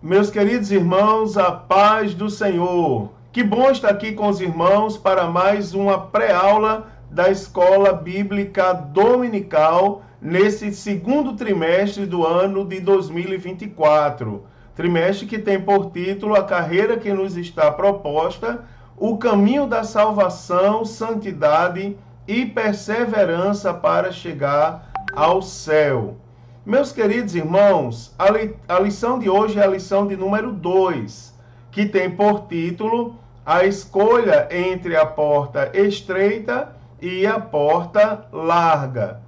Meus queridos irmãos, a paz do Senhor. Que bom estar aqui com os irmãos para mais uma pré-aula da Escola Bíblica Dominical nesse segundo trimestre do ano de 2024. Trimestre que tem por título a carreira que nos está proposta, o caminho da salvação, santidade e perseverança para chegar ao céu. Meus queridos irmãos, a lição de hoje é a lição de número 2, que tem por título a escolha entre a porta estreita e a porta larga.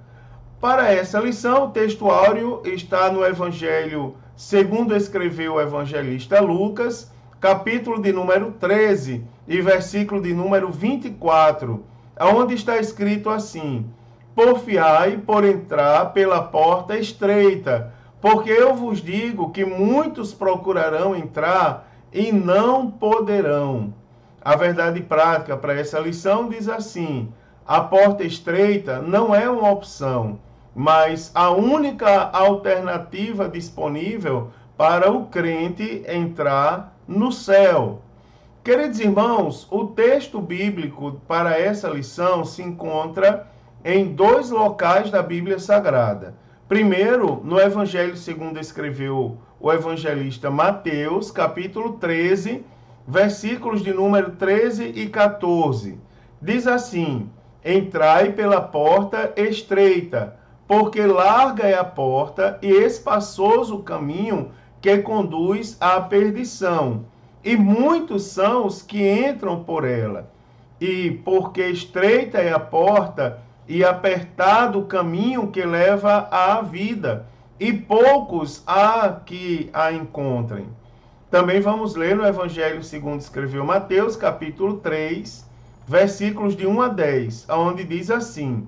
Para essa lição, o texto áureo está no Evangelho segundo escreveu o evangelista Lucas, capítulo de número 13 e versículo de número 24, onde está escrito assim: porfiai por entrar pela porta estreita, porque eu vos digo que muitos procurarão entrar e não poderão. A verdade prática para essa lição diz assim: a porta estreita não é uma opção, mas a única alternativa disponível para o crente entrar no céu. Queridos irmãos, o texto bíblico para essa lição se encontra em dois locais da Bíblia Sagrada. Primeiro, no Evangelho segundo escreveu o evangelista Mateus, capítulo 13, versículos de número 13 e 14. Diz assim: entrai pela porta estreita, porque larga é a porta e espaçoso o caminho que conduz à perdição, e muitos são os que entram por ela. E porque estreita é a porta e apertado o caminho que leva à vida, e poucos há que a encontrem. Também vamos ler no Evangelho segundo escreveu Mateus, capítulo 3, versículos de 1 a 10, onde diz assim: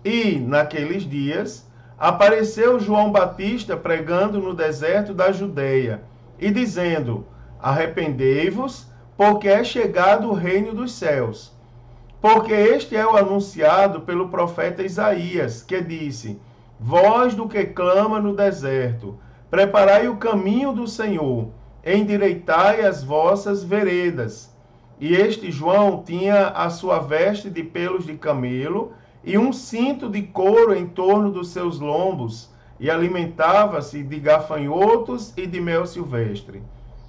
e, naqueles dias, apareceu João Batista pregando no deserto da Judeia, e dizendo: arrependei-vos, porque é chegado o reino dos céus. Porque este é o anunciado pelo profeta Isaías, que disse: voz do que clama no deserto, preparai o caminho do Senhor, endireitai as vossas veredas. E este João tinha a sua veste de pelos de camelo e um cinto de couro em torno dos seus lombos, e alimentava-se de gafanhotos e de mel silvestre.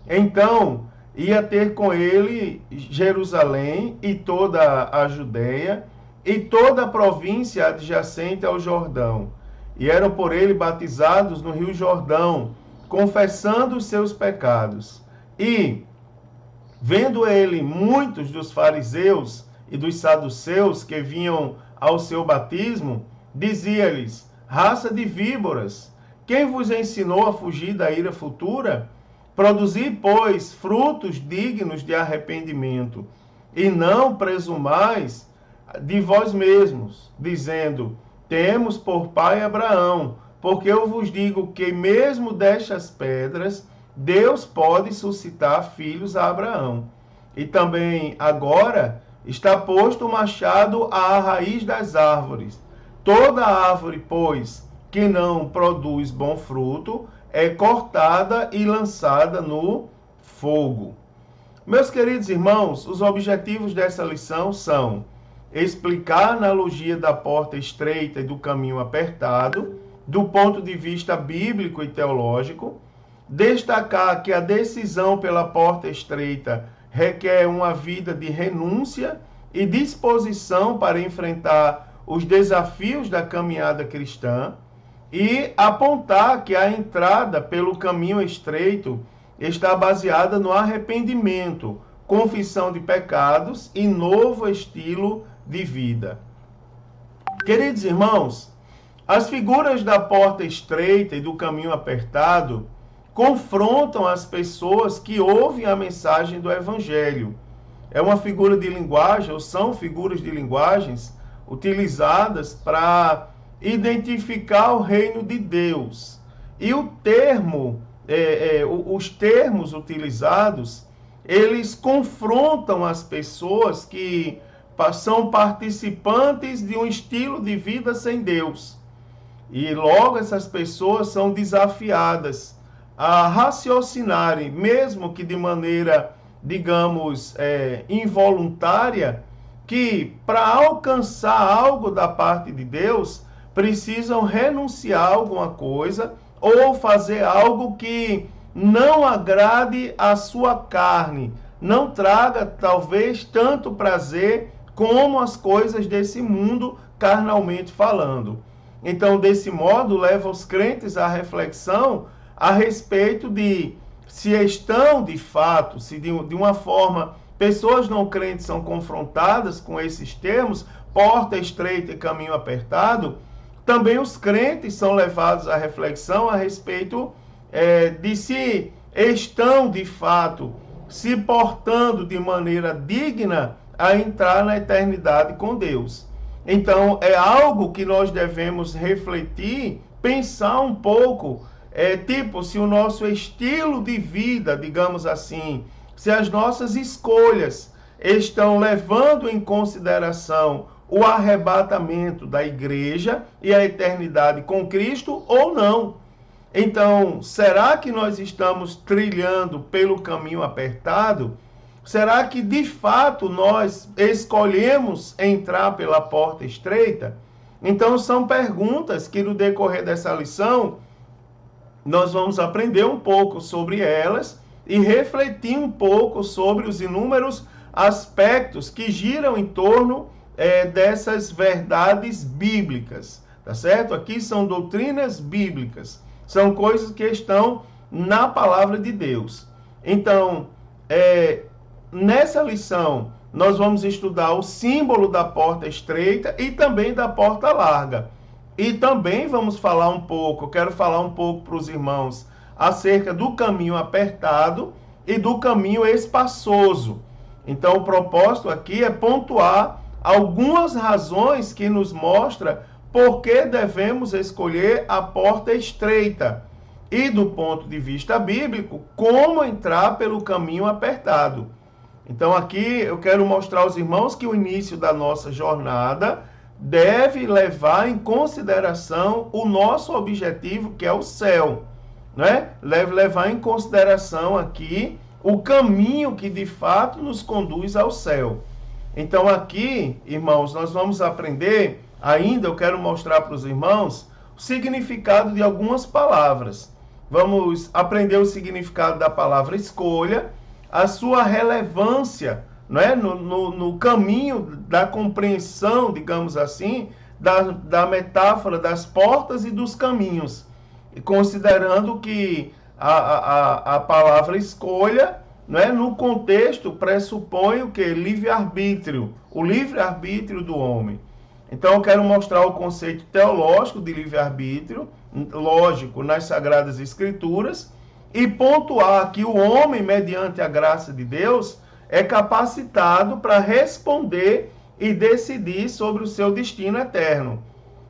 Então ia ter com ele Jerusalém e toda a Judeia e toda a província adjacente ao Jordão, e eram por ele batizados no rio Jordão, confessando os seus pecados. E, vendo ele muitos dos fariseus e dos saduceus que vinham ao seu batismo, dizia-lhes: raça de víboras, quem vos ensinou a fugir da ira futura? Produzi, pois, frutos dignos de arrependimento, e não presumais de vós mesmos, dizendo: temos por pai Abraão, porque eu vos digo que mesmo destas pedras Deus pode suscitar filhos a Abraão. E também agora está posto o machado à raiz das árvores. Toda árvore, pois, que não produz bom fruto, é cortada e lançada no fogo. Meus queridos irmãos, os objetivos dessa lição são explicar a analogia da porta estreita e do caminho apertado, do ponto de vista bíblico e teológico, destacar que a decisão pela porta estreita requer uma vida de renúncia e disposição para enfrentar os desafios da caminhada cristã, e apontar que a entrada pelo caminho estreito está baseada no arrependimento, confissão de pecados e novo estilo de vida. Queridos irmãos, as figuras da porta estreita e do caminho apertado confrontam as pessoas que ouvem a mensagem do Evangelho. É uma figura de linguagem, ou são figuras de linguagens utilizadas para identificar o reino de Deus. E os termos utilizados, eles confrontam as pessoas que são participantes de um estilo de vida sem Deus. E logo essas pessoas são desafiadas a raciocinarem, mesmo que de maneira, digamos, involuntária, que para alcançar algo da parte de Deus, precisam renunciar a alguma coisa ou fazer algo que não agrade a sua carne, não traga talvez tanto prazer como as coisas desse mundo, carnalmente falando. Então, desse modo, leva os crentes à reflexão a respeito de se estão de fato, se de uma forma, pessoas não crentes são confrontadas com esses termos, porta estreita e caminho apertado, também os crentes são levados à reflexão a respeito de se estão de fato se portando de maneira digna a entrar na eternidade com Deus. Então, é algo que nós devemos refletir, pensar um pouco, tipo, se o nosso estilo de vida, digamos assim, se as nossas escolhas estão levando em consideração o arrebatamento da igreja e a eternidade com Cristo ou não. Então, será que nós estamos trilhando pelo caminho apertado? Será que de fato nós escolhemos entrar pela porta estreita? Então, são perguntas que no decorrer dessa lição nós vamos aprender um pouco sobre elas e refletir um pouco sobre os inúmeros aspectos que giram em torno dessas verdades bíblicas, tá certo? Aqui são doutrinas bíblicas, são coisas que estão na palavra de Deus. Então, nessa lição, nós vamos estudar o símbolo da porta estreita e também da porta larga. E também vamos falar um pouco, eu quero falar um pouco para os irmãos acerca do caminho apertado e do caminho espaçoso. Então, o propósito aqui é pontuar algumas razões que nos mostram por que devemos escolher a porta estreita e, do ponto de vista bíblico, como entrar pelo caminho apertado. Então, aqui eu quero mostrar aos irmãos que o início da nossa jornada deve levar em consideração o nosso objetivo, que é o céu, né? Deve levar em consideração aqui o caminho que de fato nos conduz ao céu. Então, aqui, irmãos, nós vamos aprender, ainda eu quero mostrar para os irmãos o significado de algumas palavras. Vamos aprender o significado da palavra escolha, a sua relevância, não é? no caminho da compreensão, digamos assim, da metáfora das portas e dos caminhos, e considerando que a palavra escolha, não é? No contexto, pressupõe o que? Livre-arbítrio, o livre-arbítrio do homem. Então, eu quero mostrar o conceito teológico de livre-arbítrio, lógico, nas Sagradas Escrituras, e pontuar que o homem, mediante a graça de Deus, é capacitado para responder e decidir sobre o seu destino eterno.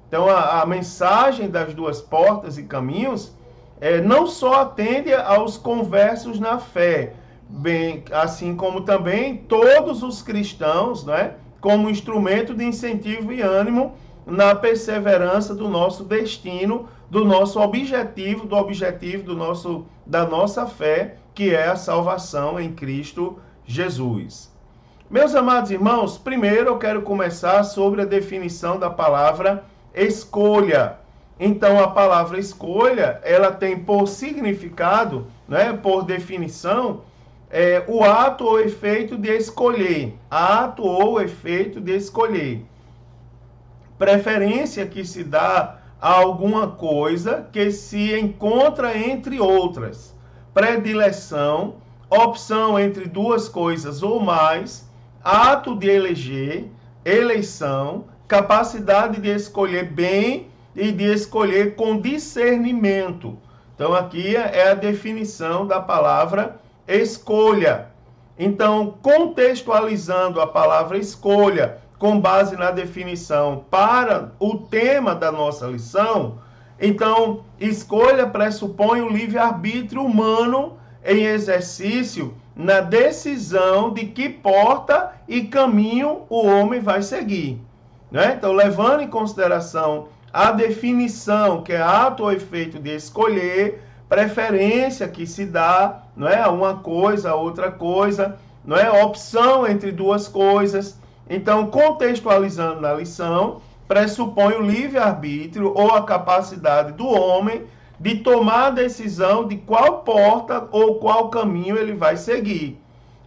Então, a mensagem das duas portas e caminhos não só atende aos conversos na fé, bem, assim como também todos os cristãos, né, como instrumento de incentivo e ânimo na perseverança do nosso destino, do nosso objetivo, da nossa fé, que é a salvação em Cristo Jesus. Meus amados irmãos, primeiro eu quero começar sobre a definição da palavra escolha. Então, a palavra escolha, ela tem por significado, né, por definição, o ato ou efeito de escolher. Ato ou efeito de escolher. Preferência que se dá a alguma coisa que se encontra entre outras. Predileção, opção entre duas coisas ou mais, ato de eleger, eleição, capacidade de escolher bem e de escolher com discernimento. Então, aqui é a definição da palavra escolha. Então, contextualizando a palavra escolha com base na definição para o tema da nossa lição, então, escolha pressupõe o livre-arbítrio humano em exercício na decisão de que porta e caminho o homem vai seguir, né? Então, levando em consideração a definição, que é ato ou efeito de escolher, preferência que se dá, não é, a uma coisa, a outra coisa, não é, opção entre duas coisas. Então, contextualizando na lição, pressupõe o livre-arbítrio ou a capacidade do homem de tomar a decisão de qual porta ou qual caminho ele vai seguir.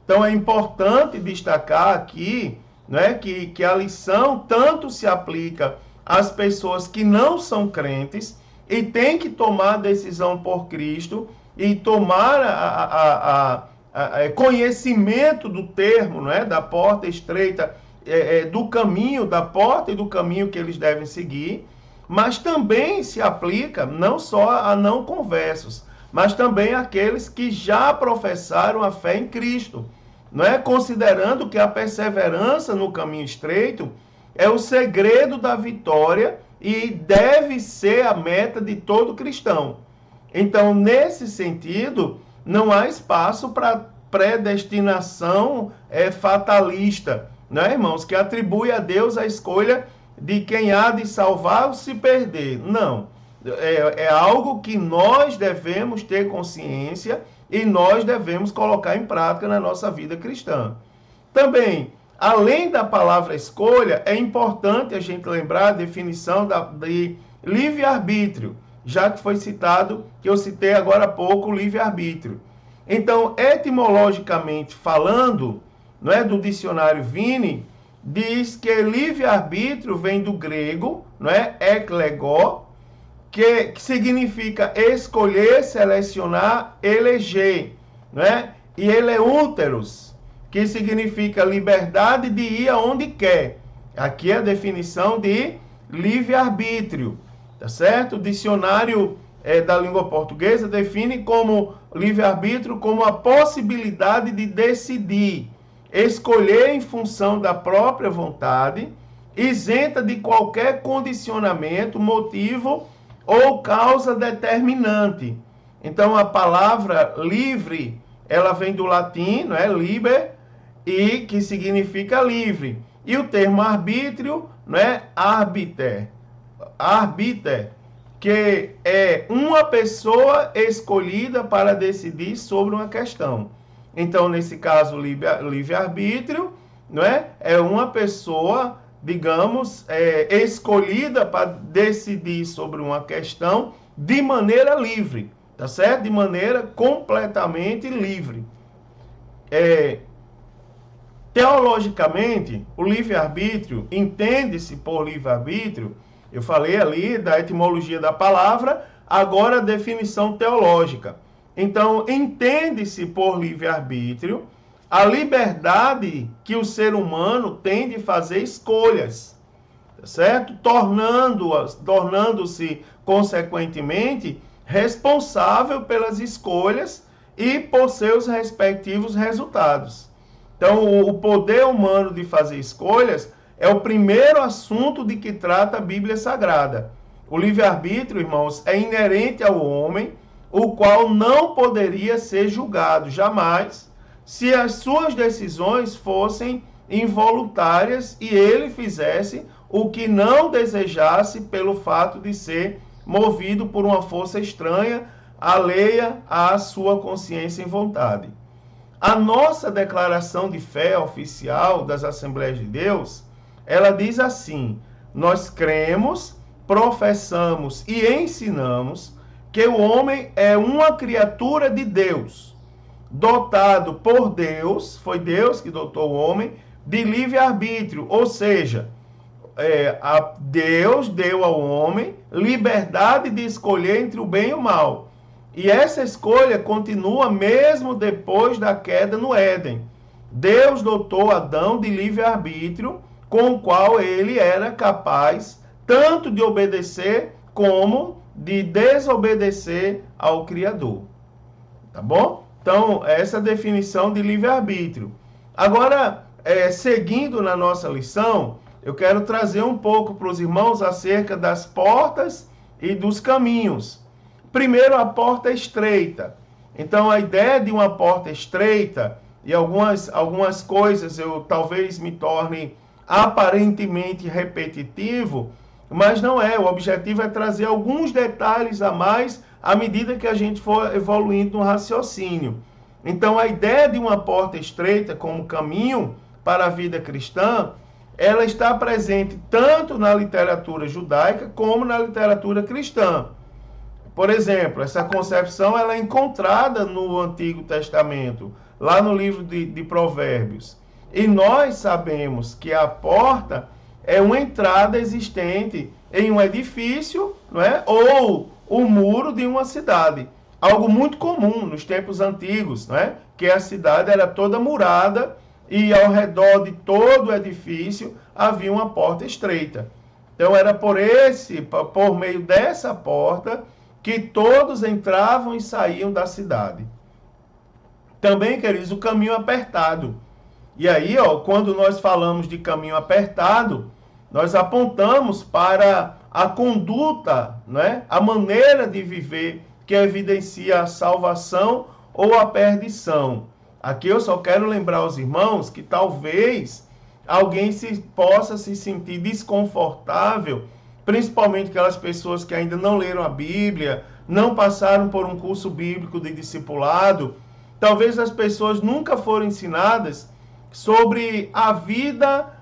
Então, é importante destacar aqui, né, que a lição tanto se aplica às pessoas que não são crentes e têm que tomar a decisão por Cristo e tomar conhecimento do termo, né, da porta estreita, do caminho, da porta e do caminho que eles devem seguir, mas também se aplica não só a não conversos, mas também àqueles que já professaram a fé em Cristo, não é? Considerando que a perseverança no caminho estreito é o segredo da vitória e deve ser a meta de todo cristão. Então, nesse sentido, não há espaço para predestinação fatalista, né, irmãos, que atribui a Deus a escolha de quem há de salvar ou se perder. Não. É algo que nós devemos ter consciência e nós devemos colocar em prática na nossa vida cristã. Também, além da palavra escolha, é importante a gente lembrar a definição de livre-arbítrio, já que foi citado, que eu citei agora há pouco, o livre-arbítrio. Então, etimologicamente falando, não é, do dicionário Vini, diz que livre-arbítrio vem do grego, não é, eklegó, que significa escolher, selecionar, eleger, não é? E eleúteros, que significa liberdade de ir aonde quer. Aqui é a definição de livre-arbítrio, tá certo? O dicionário da língua portuguesa define como livre-arbítrio como a possibilidade de decidir, escolher em função da própria vontade, isenta de qualquer condicionamento, motivo ou causa determinante. Então, a palavra livre, ela vem do latim, não é? Liber, e que significa livre. E o termo arbítrio, não é? Arbiter. Arbiter, que é uma pessoa escolhida para decidir sobre uma questão. Então, nesse caso, livre-arbítrio, não é? É uma pessoa, digamos, escolhida para decidir sobre uma questão de maneira livre, tá certo? De maneira completamente livre. Teologicamente, o livre-arbítrio, entende-se por livre-arbítrio, eu falei ali da etimologia da palavra, agora a definição teológica. Então, entende-se por livre-arbítrio a liberdade que o ser humano tem de fazer escolhas, certo? Tornando-se, consequentemente, responsável pelas escolhas e por seus respectivos resultados. Então, o poder humano de fazer escolhas é o primeiro assunto de que trata a Bíblia Sagrada. O livre-arbítrio, irmãos, é inerente ao homem, o qual não poderia ser julgado jamais se as suas decisões fossem involuntárias e ele fizesse o que não desejasse pelo fato de ser movido por uma força estranha, alheia à sua consciência e vontade. A nossa declaração de fé oficial das Assembleias de Deus, ela diz assim: nós cremos, professamos e ensinamos que o homem é uma criatura de Deus, dotado por Deus, foi Deus que dotou o homem, de livre-arbítrio, ou seja, Deus deu ao homem liberdade de escolher entre o bem e o mal. E essa escolha continua mesmo depois da queda no Éden. Deus dotou Adão de livre-arbítrio, com o qual ele era capaz tanto de obedecer como de desobedecer ao Criador. Tá bom? Então, essa é a definição de livre-arbítrio. Agora, seguindo na nossa lição, eu quero trazer um pouco para os irmãos acerca das portas e dos caminhos. Primeiro, a porta estreita. Então, a ideia de uma porta estreita, e algumas coisas eu talvez me torne aparentemente repetitivo, Mas não é, o objetivo é trazer alguns detalhes a mais à medida que a gente for evoluindo no raciocínio. Então, a ideia de uma porta estreita como caminho para a vida cristã, ela está presente tanto na literatura judaica como na literatura cristã. Por exemplo, essa concepção ela é encontrada no Antigo Testamento, lá no livro de Provérbios. E nós sabemos que a porta é uma entrada existente em um edifício, não é? Ou o muro de uma cidade. Algo muito comum nos tempos antigos, não é? Que a cidade era toda murada e ao redor de todo o edifício havia uma porta estreita. Então era por meio dessa porta que todos entravam e saíam da cidade. Também, queridos, o caminho apertado. E aí, quando nós falamos de caminho apertado, nós apontamos para a conduta, né? A maneira de viver que evidencia a salvação ou a perdição. Aqui eu só quero lembrar aos irmãos que talvez alguém possa se sentir desconfortável, principalmente aquelas pessoas que ainda não leram a Bíblia, não passaram por um curso bíblico de discipulado. Talvez as pessoas nunca foram ensinadas sobre a vida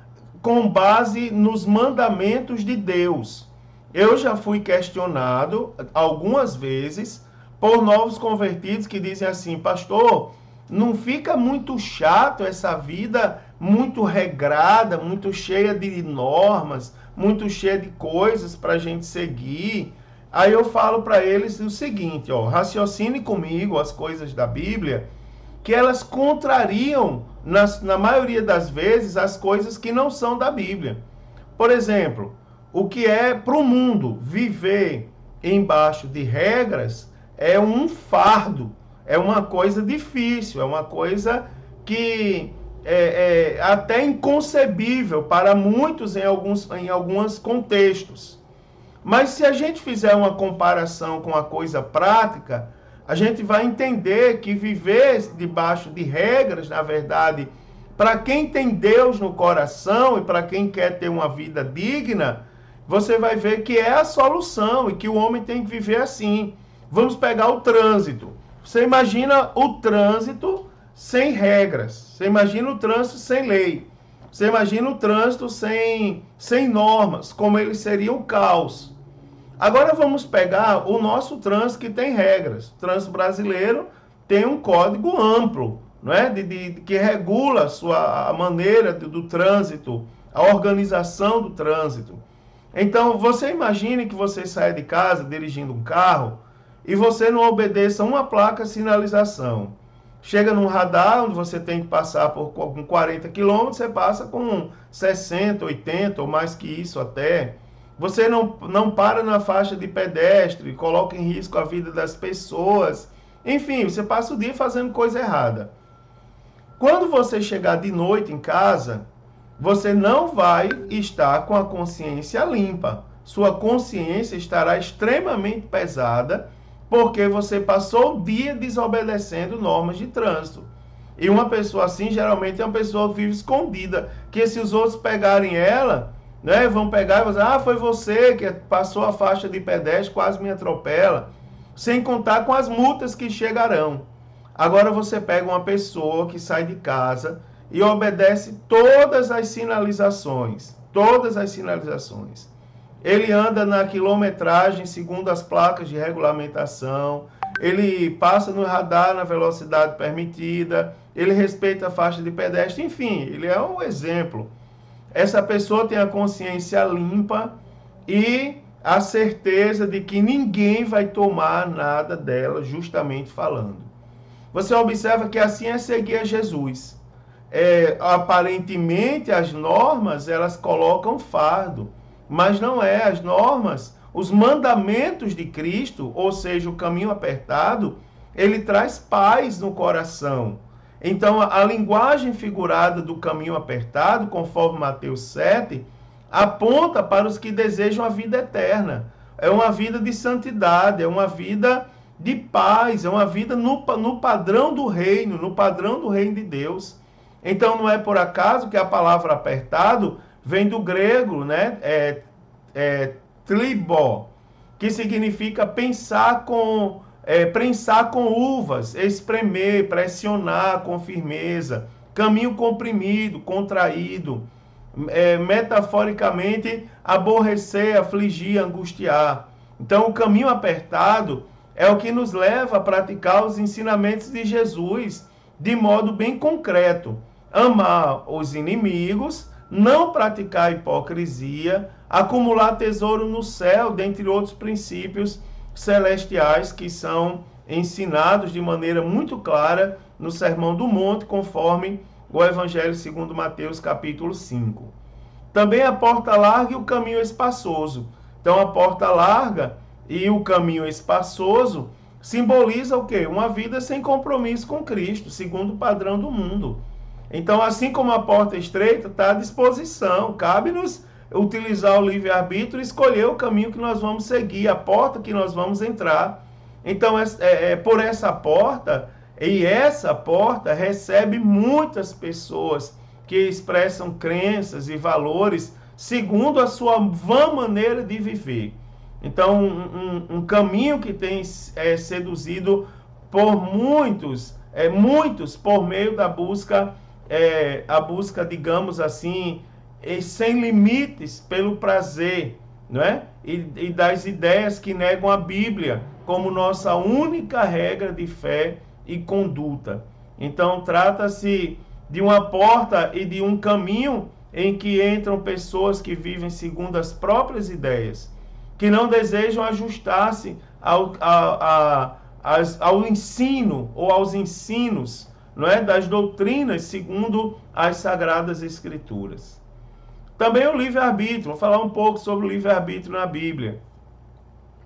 com base nos mandamentos de Deus. Eu já fui questionado algumas vezes por novos convertidos que dizem assim: pastor, não fica muito chato essa vida muito regrada, muito cheia de normas, muito cheia de coisas para a gente seguir? Aí eu falo para eles o seguinte, raciocine comigo as coisas da Bíblia, que elas contrariam, na maioria das vezes, as coisas que não são da Bíblia. Por exemplo, o que é para o mundo viver embaixo de regras é um fardo, é uma coisa difícil, é uma coisa que é até inconcebível para muitos em alguns contextos. Mas se a gente fizer uma comparação com a coisa prática, a gente vai entender que viver debaixo de regras, na verdade, para quem tem Deus no coração e para quem quer ter uma vida digna, você vai ver que é a solução e que o homem tem que viver assim. Vamos pegar o trânsito. Você imagina o trânsito sem regras. Você imagina o trânsito sem lei. Você imagina o trânsito sem normas, como ele seria o caos. Agora vamos pegar o nosso trânsito que tem regras. O trânsito brasileiro tem um código amplo, não é? Que regula a maneira do trânsito, a organização do trânsito. Então, você imagine que você saia de casa dirigindo um carro e você não obedeça uma placa de sinalização. Chega num radar onde você tem que passar com 40 km, você passa com 60, 80 ou mais que isso até. Você não para na faixa de pedestre, coloca em risco a vida das pessoas. Enfim, você passa o dia fazendo coisa errada. Quando você chegar de noite em casa, você não vai estar com a consciência limpa. Sua consciência estará extremamente pesada, porque você passou o dia desobedecendo normas de trânsito. E uma pessoa assim, geralmente, é uma pessoa que vive escondida, que se os outros pegarem ela, né, vão pegar e vão dizer: foi você que passou a faixa de pedestre, quase me atropela. Sem contar com as multas que chegarão. Agora você pega uma pessoa que sai de casa e obedece todas as sinalizações. Todas as sinalizações. Ele anda na quilometragem segundo as placas de regulamentação. Ele passa no radar na velocidade permitida. Ele respeita a faixa de pedestre. Enfim, ele é um exemplo. Essa pessoa tem a consciência limpa e a certeza de que ninguém vai tomar nada dela, justamente falando. Você observa que assim é seguir a Jesus. Aparentemente, as normas, elas colocam fardo, mas não é. As normas, os mandamentos de Cristo, ou seja, o caminho apertado, ele traz paz no coração. Então, a linguagem figurada do caminho apertado, conforme Mateus 7, aponta para os que desejam a vida eterna. É uma vida de santidade, é uma vida de paz, é uma vida no padrão do reino, no padrão do reino de Deus. Então, não é por acaso que a palavra apertado vem do grego, né? tribó, que significa prensar com uvas, espremer, pressionar com firmeza, caminho comprimido, contraído, metaforicamente, aborrecer, afligir, angustiar. Então, o caminho apertado é o que nos leva a praticar os ensinamentos de Jesus de modo bem concreto. Amar os inimigos, não praticar hipocrisia, acumular tesouro no céu, dentre outros princípios celestiais que são ensinados de maneira muito clara no Sermão do Monte, conforme o Evangelho segundo Mateus, capítulo 5. Também a porta larga e o caminho espaçoso. Então, a porta larga e o caminho espaçoso simboliza o quê? Uma vida sem compromisso com Cristo, segundo o padrão do mundo. Então, assim como a porta estreita está à disposição, cabe-nos utilizar o livre-arbítrio e escolher o caminho que nós vamos seguir, a porta que nós vamos entrar. Então, por essa porta, e essa porta recebe muitas pessoas que expressam crenças e valores segundo a sua vã maneira de viver. Então, um caminho que tem seduzido por muitos por meio da busca, digamos assim, sem limites pelo prazer, não é? E das ideias que negam a Bíblia como nossa única regra de fé e conduta. Então, trata-se de uma porta e de um caminho em que entram pessoas que vivem segundo as próprias ideias, que não desejam ajustar-se ao ensino ou aos ensinos, não é, das doutrinas segundo as Sagradas Escrituras. Também o livre-arbítrio, vou falar um pouco sobre o livre-arbítrio na Bíblia.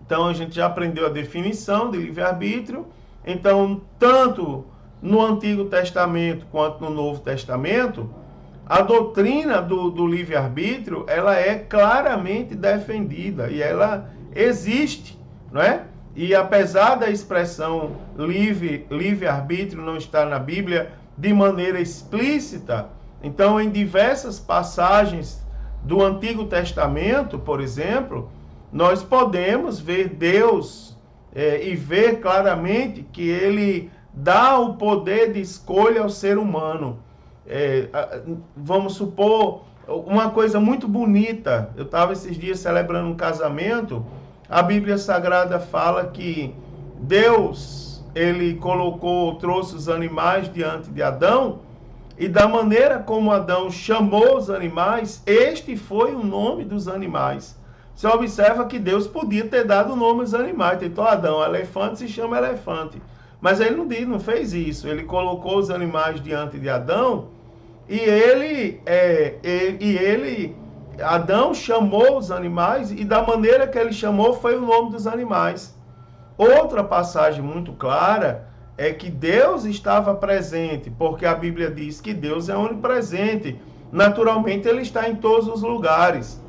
Então, a gente já aprendeu a definição de livre-arbítrio. Então, tanto no Antigo Testamento quanto no Novo Testamento, a doutrina do livre-arbítrio, ela é claramente defendida e ela existe, não é? E apesar da expressão livre-arbítrio não estar na Bíblia de maneira explícita, então em diversas passagens do Antigo Testamento, por exemplo, nós podemos ver Deus e ver claramente que Ele dá o poder de escolha ao ser humano. Vamos supor uma coisa muito bonita. Eu estava esses dias celebrando um casamento. A Bíblia Sagrada fala que Deus, Ele trouxe os animais diante de Adão, e da maneira como Adão chamou os animais, este foi o nome dos animais. Você observa que Deus podia ter dado o nome aos animais. Então, Adão, elefante se chama elefante. Mas ele não fez isso. Ele colocou os animais diante de Adão e Adão chamou os animais e da maneira que ele chamou foi o nome dos animais. Outra passagem muito clara é que Deus estava presente, porque a Bíblia diz que Deus é onipresente. Naturalmente, Ele está em todos os lugares.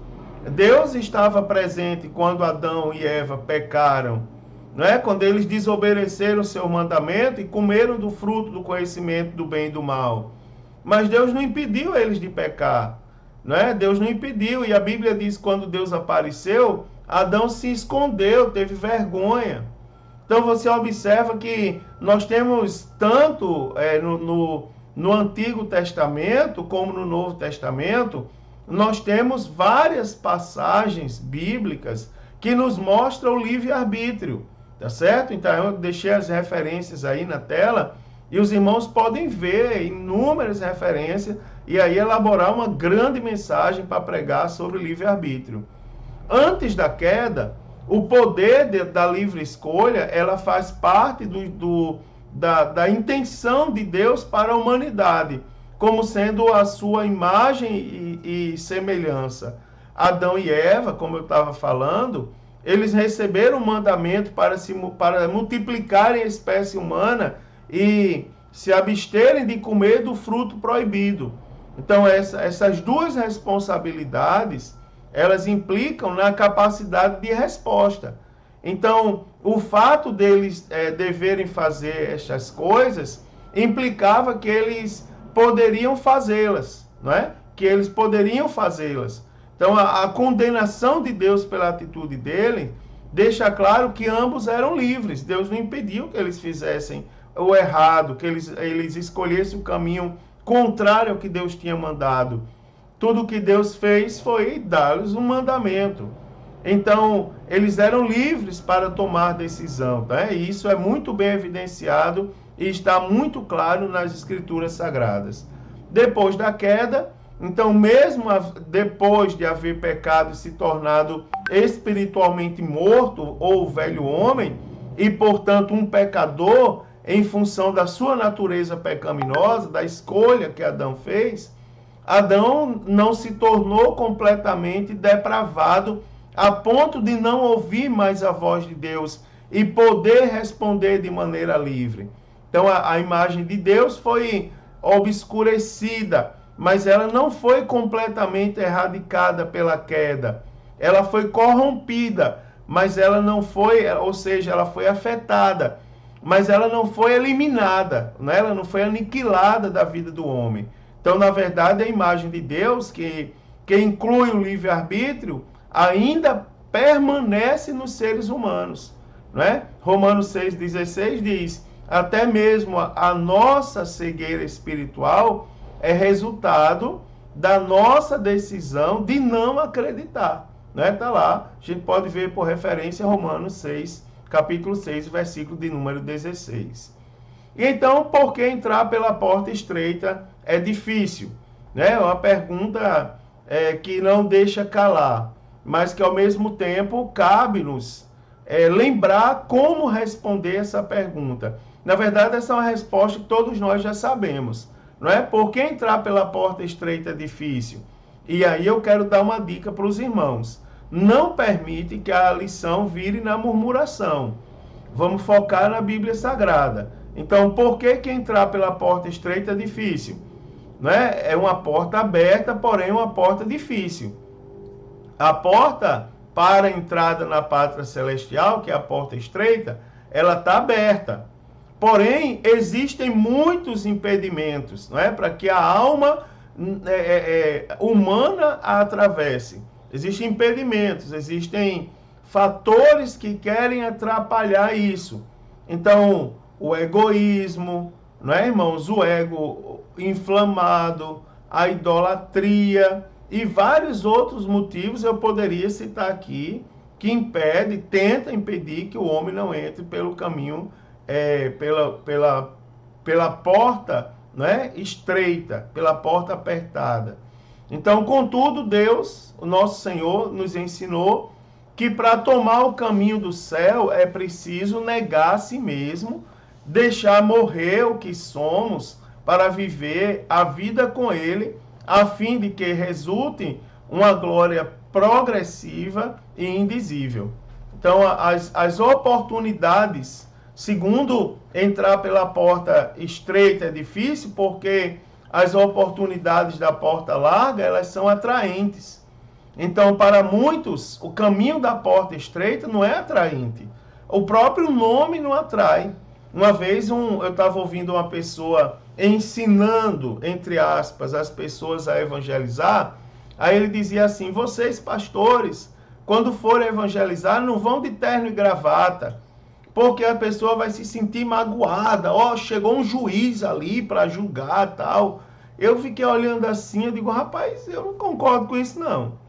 Deus estava presente quando Adão e Eva pecaram, não é? Quando eles desobedeceram o seu mandamento e comeram do fruto do conhecimento do bem e do mal. Mas Deus não impediu eles de pecar, não é? Deus não impediu, e a Bíblia diz que quando Deus apareceu, Adão se escondeu, teve vergonha. Então você observa que nós temos tanto no Antigo Testamento como no Novo Testamento, nós temos várias passagens bíblicas que nos mostram o livre-arbítrio, tá certo? Então eu deixei as referências aí na tela e os irmãos podem ver inúmeras referências e aí elaborar uma grande mensagem para pregar sobre o livre-arbítrio. Antes da queda, o poder da livre escolha, ela faz parte da intenção de Deus para a humanidade, como sendo a sua imagem e semelhança. Adão e Eva, como eu estava falando, eles receberam um mandamento para multiplicarem a espécie humana e se absterem de comer do fruto proibido. Então, essas duas responsabilidades, elas implicam na capacidade de resposta. Então, o fato deles deverem fazer estas coisas implicava que eles poderiam fazê-las, não é? Que eles poderiam fazê-las. Então, a condenação de Deus pela atitude dele deixa claro que ambos eram livres. Deus não impediu que eles fizessem o errado, que eles escolhessem o caminho contrário ao que Deus tinha mandado. Tudo que Deus fez foi dar-lhes um mandamento. Então, eles eram livres para tomar decisão, tá? E isso é muito bem evidenciado e está muito claro nas Escrituras Sagradas. Depois da queda, então, mesmo depois de haver pecado e se tornado espiritualmente morto, ou velho homem, e, portanto, um pecador, em função da sua natureza pecaminosa, da escolha que Adão fez, Adão não se tornou completamente depravado a ponto de não ouvir mais a voz de Deus e poder responder de maneira livre. Então, a imagem de Deus foi obscurecida, mas ela não foi completamente erradicada pela queda. Ela foi corrompida, mas ela não foi, ou seja, ela foi afetada, mas ela não foi eliminada, né? Ela não foi aniquilada da vida do homem. Então, na verdade, a imagem de Deus, que inclui o livre-arbítrio, ainda permanece nos seres humanos, né? Romanos 6,16 diz: até mesmo a nossa cegueira espiritual é resultado da nossa decisão de não acreditar, né? Tá lá, a gente pode ver por referência Romanos 6, capítulo 6, versículo de número 16. E então, por que entrar pela porta estreita é difícil? Né? É uma pergunta que não deixa calar, mas que ao mesmo tempo cabe-nos lembrar como responder essa pergunta. Na verdade, essa é uma resposta que todos nós já sabemos. Não é? Por que entrar pela porta estreita é difícil? E aí eu quero dar uma dica para os irmãos. Não permite que a lição vire na murmuração. Vamos focar na Bíblia Sagrada. Então, por que entrar pela porta estreita é difícil? Não é? É uma porta aberta, porém uma porta difícil. A porta para a entrada na pátria celestial, que é a porta estreita, ela está aberta. Porém, existem muitos impedimentos, não é? Para que a alma humana a atravesse. Existem impedimentos, existem fatores que querem atrapalhar isso. Então, o egoísmo, não é, irmãos? O ego inflamado, a idolatria e vários outros motivos eu poderia citar aqui que tenta impedir que o homem não entre pelo caminho pela porta, né, estreita, pela porta apertada. Então, contudo, Deus, o nosso Senhor, nos ensinou que para tomar o caminho do céu é preciso negar a si mesmo, deixar morrer o que somos para viver a vida com Ele, a fim de que resulte uma glória progressiva e indizível. Então, as oportunidades, segundo, entrar pela porta estreita é difícil, porque as oportunidades da porta larga, elas são atraentes. Então, para muitos, o caminho da porta estreita não é atraente. O próprio nome não atrai. Uma vez eu estava ouvindo uma pessoa ensinando, entre aspas, as pessoas a evangelizar. Aí ele dizia assim: vocês pastores, quando forem evangelizar, não vão de terno e gravata, porque a pessoa vai se sentir magoada. Ó, chegou um juiz ali para julgar tal. Eu fiquei olhando assim, eu digo: rapaz, eu não concordo com isso não.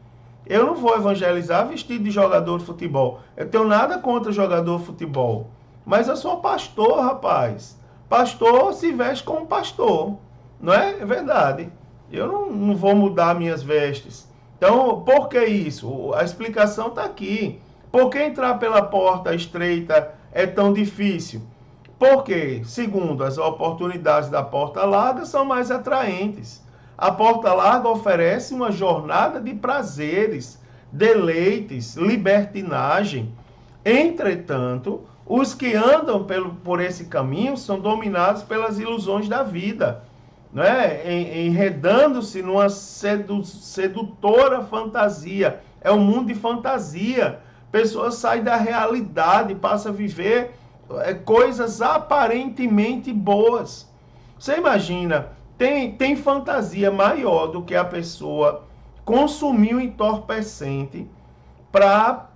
Eu não vou evangelizar vestido de jogador de futebol. Eu tenho nada contra jogador de futebol, mas eu sou pastor, rapaz. Pastor se veste como pastor, não é? É verdade. Eu não vou mudar minhas vestes. Então, por que isso? A explicação está aqui. Por que entrar pela porta estreita é tão difícil? Porque, segundo, as oportunidades da porta larga são mais atraentes. A porta larga oferece uma jornada de prazeres, deleites, libertinagem. Entretanto, os que andam por esse caminho são dominados pelas ilusões da vida, né? Enredando-se numa sedutora fantasia. É um mundo de fantasia. Pessoas saem da realidade, passam a viver coisas aparentemente boas. Você imagina, tem fantasia maior do que a pessoa consumir um entorpecente para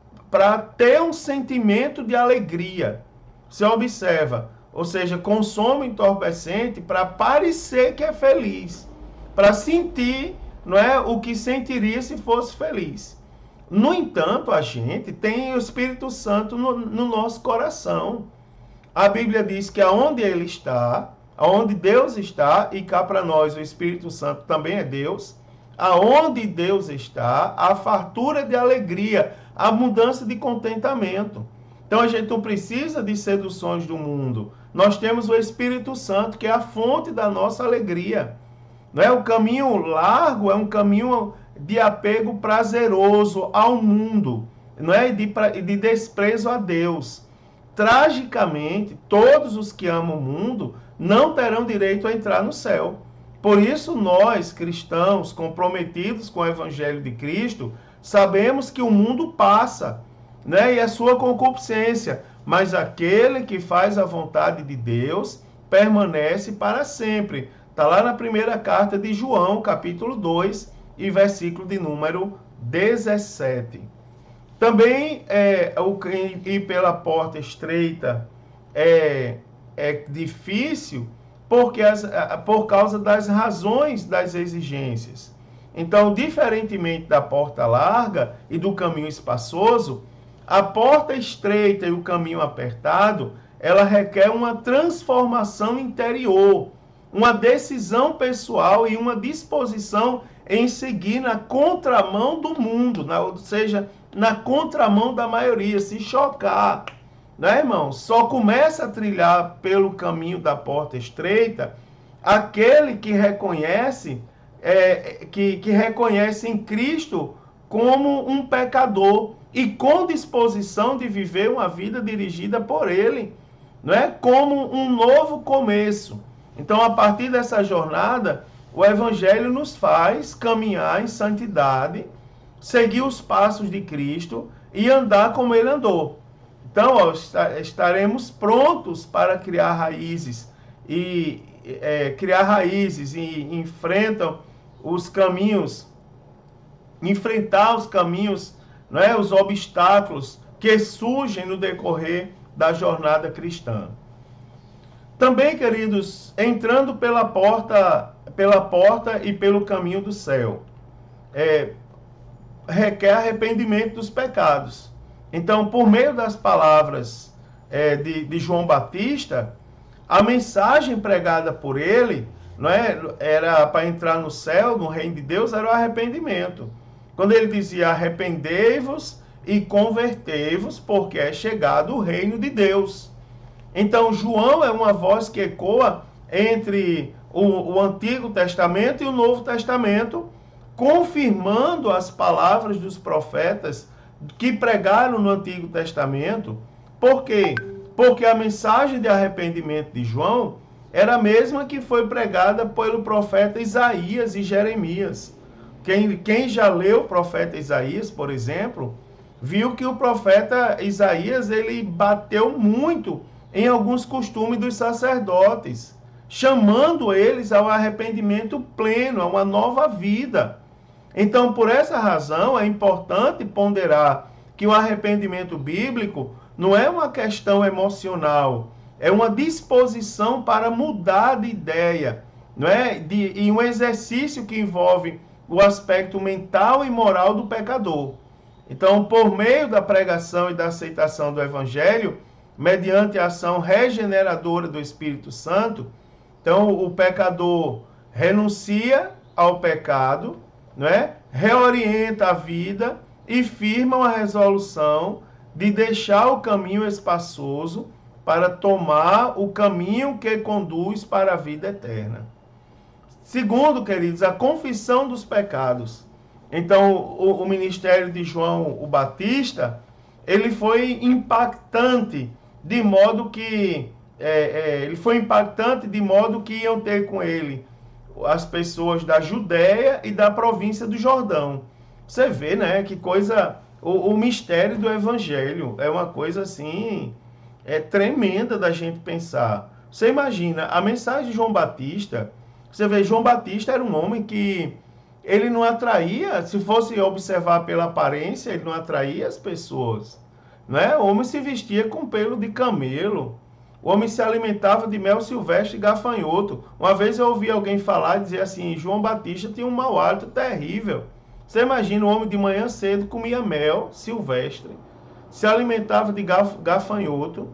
ter um sentimento de alegria. Você observa, ou seja, consome entorpecente para parecer que é feliz, para sentir, não é, o que sentiria se fosse feliz. No entanto, a gente tem o Espírito Santo no nosso coração. A Bíblia diz que aonde ele está, aonde Deus está, e cá para nós o Espírito Santo também é Deus, aonde Deus está, a fartura de alegria, a mudança de contentamento. Então a gente não precisa de seduções do mundo. Nós temos o Espírito Santo, que é a fonte da nossa alegria. Não é? O caminho largo é um caminho de apego prazeroso ao mundo, não é? De desprezo a Deus. Tragicamente, todos os que amam o mundo não terão direito a entrar no céu. Por isso, nós, cristãos, comprometidos com o Evangelho de Cristo, sabemos que o mundo passa, né? E a sua concupiscência, mas aquele que faz a vontade de Deus permanece para sempre. Está lá na primeira carta de João, capítulo 2, e versículo de número 17. Também ir pela porta estreita é difícil por causa das razões das exigências. Então, diferentemente da porta larga e do caminho espaçoso, a porta estreita e o caminho apertado, ela requer uma transformação interior, uma decisão pessoal e uma disposição em seguir na contramão do mundo, ou seja, na contramão da maioria, se chocar, né, irmão? Só começa a trilhar pelo caminho da porta estreita aquele que reconhece, que reconhece em Cristo como um pecador e com disposição de viver uma vida dirigida por Ele, não é? Como um novo começo. Então, a partir dessa jornada, o Evangelho nos faz caminhar em santidade, seguir os passos de Cristo e andar como Ele andou. Então, estaremos prontos para criar raízes e enfrentar os caminhos, não é, os obstáculos que surgem no decorrer da jornada cristã. Também, queridos, entrando pela porta e pelo caminho do céu, requer arrependimento dos pecados. Então, por meio das palavras de João Batista, a mensagem pregada por ele, não é, era para entrar no céu, no reino de Deus, era o arrependimento. Quando ele dizia: arrependei-vos e convertei-vos, porque é chegado o reino de Deus. Então, João é uma voz que ecoa entre o Antigo Testamento e o Novo Testamento, confirmando as palavras dos profetas que pregaram no Antigo Testamento. Por quê? Porque a mensagem de arrependimento de João era a mesma que foi pregada pelo profeta Isaías e Jeremias. Quem já leu o profeta Isaías, por exemplo, viu que o profeta Isaías ele bateu muito em alguns costumes dos sacerdotes, chamando eles ao arrependimento pleno, a uma nova vida. Então, por essa razão, é importante ponderar que o arrependimento bíblico não é uma questão emocional, é uma disposição para mudar de ideia, não é? E um exercício que envolve o aspecto mental e moral do pecador. Então, por meio da pregação e da aceitação do Evangelho, mediante a ação regeneradora do Espírito Santo, então o pecador renuncia ao pecado, não é? Reorienta a vida e firma uma resolução de deixar o caminho espaçoso para tomar o caminho que conduz para a vida eterna. Segundo, queridos, a confissão dos pecados. Então, o ministério de João o Batista, ele foi impactante, de modo que iam ter com ele as pessoas da Judéia e da província do Jordão. Você vê, né, que coisa, o mistério do Evangelho é uma coisa assim, tremenda da gente pensar. Você imagina, a mensagem de João Batista, você vê, João Batista era um homem que ele não atraía, se fosse observar pela aparência, ele não atraía as pessoas, né? O homem se vestia com pelo de camelo, o homem se alimentava de mel silvestre e gafanhoto. Uma vez eu ouvi alguém falar e dizer assim, João Batista tinha um mau hálito terrível. Você imagina, o homem de manhã cedo comia mel silvestre, se alimentava de gafanhoto,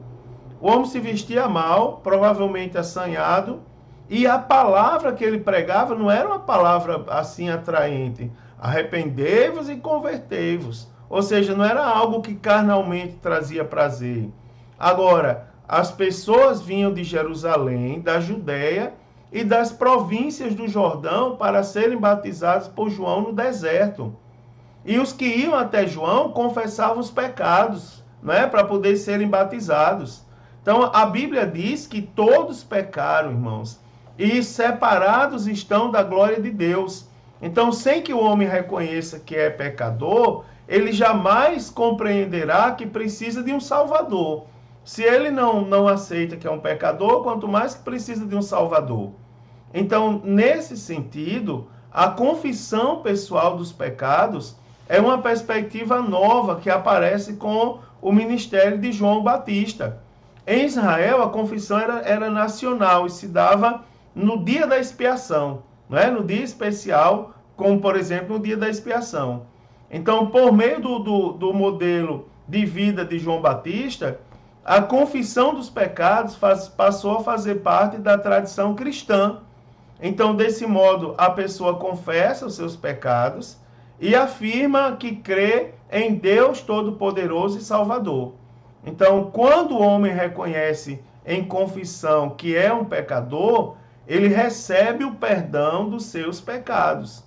o homem se vestia mal, provavelmente assanhado, e a palavra que ele pregava não era uma palavra assim atraente. Arrependei-vos e convertei-vos. Ou seja, não era algo que carnalmente trazia prazer. Agora, as pessoas vinham de Jerusalém, da Judéia e das províncias do Jordão para serem batizados por João no deserto. E os que iam até João confessavam os pecados, né, para poder serem batizados. Então, a Bíblia diz que todos pecaram, irmãos, e separados estão da glória de Deus. Então, sem que o homem reconheça que é pecador, ele jamais compreenderá que precisa de um Salvador. Se ele não aceita que é um pecador, quanto mais que precisa de um Salvador. Então, nesse sentido, a confissão pessoal dos pecados é uma perspectiva nova que aparece com o ministério de João Batista. Em Israel, a confissão era nacional e se dava no dia da expiação, né? No dia especial, como, por exemplo, no dia da expiação. Então, por meio do modelo de vida de João Batista, a confissão dos pecados passou a fazer parte da tradição cristã. Então, desse modo, a pessoa confessa os seus pecados e afirma que crê em Deus Todo-Poderoso e Salvador. Então, quando o homem reconhece em confissão que é um pecador, ele recebe o perdão dos seus pecados.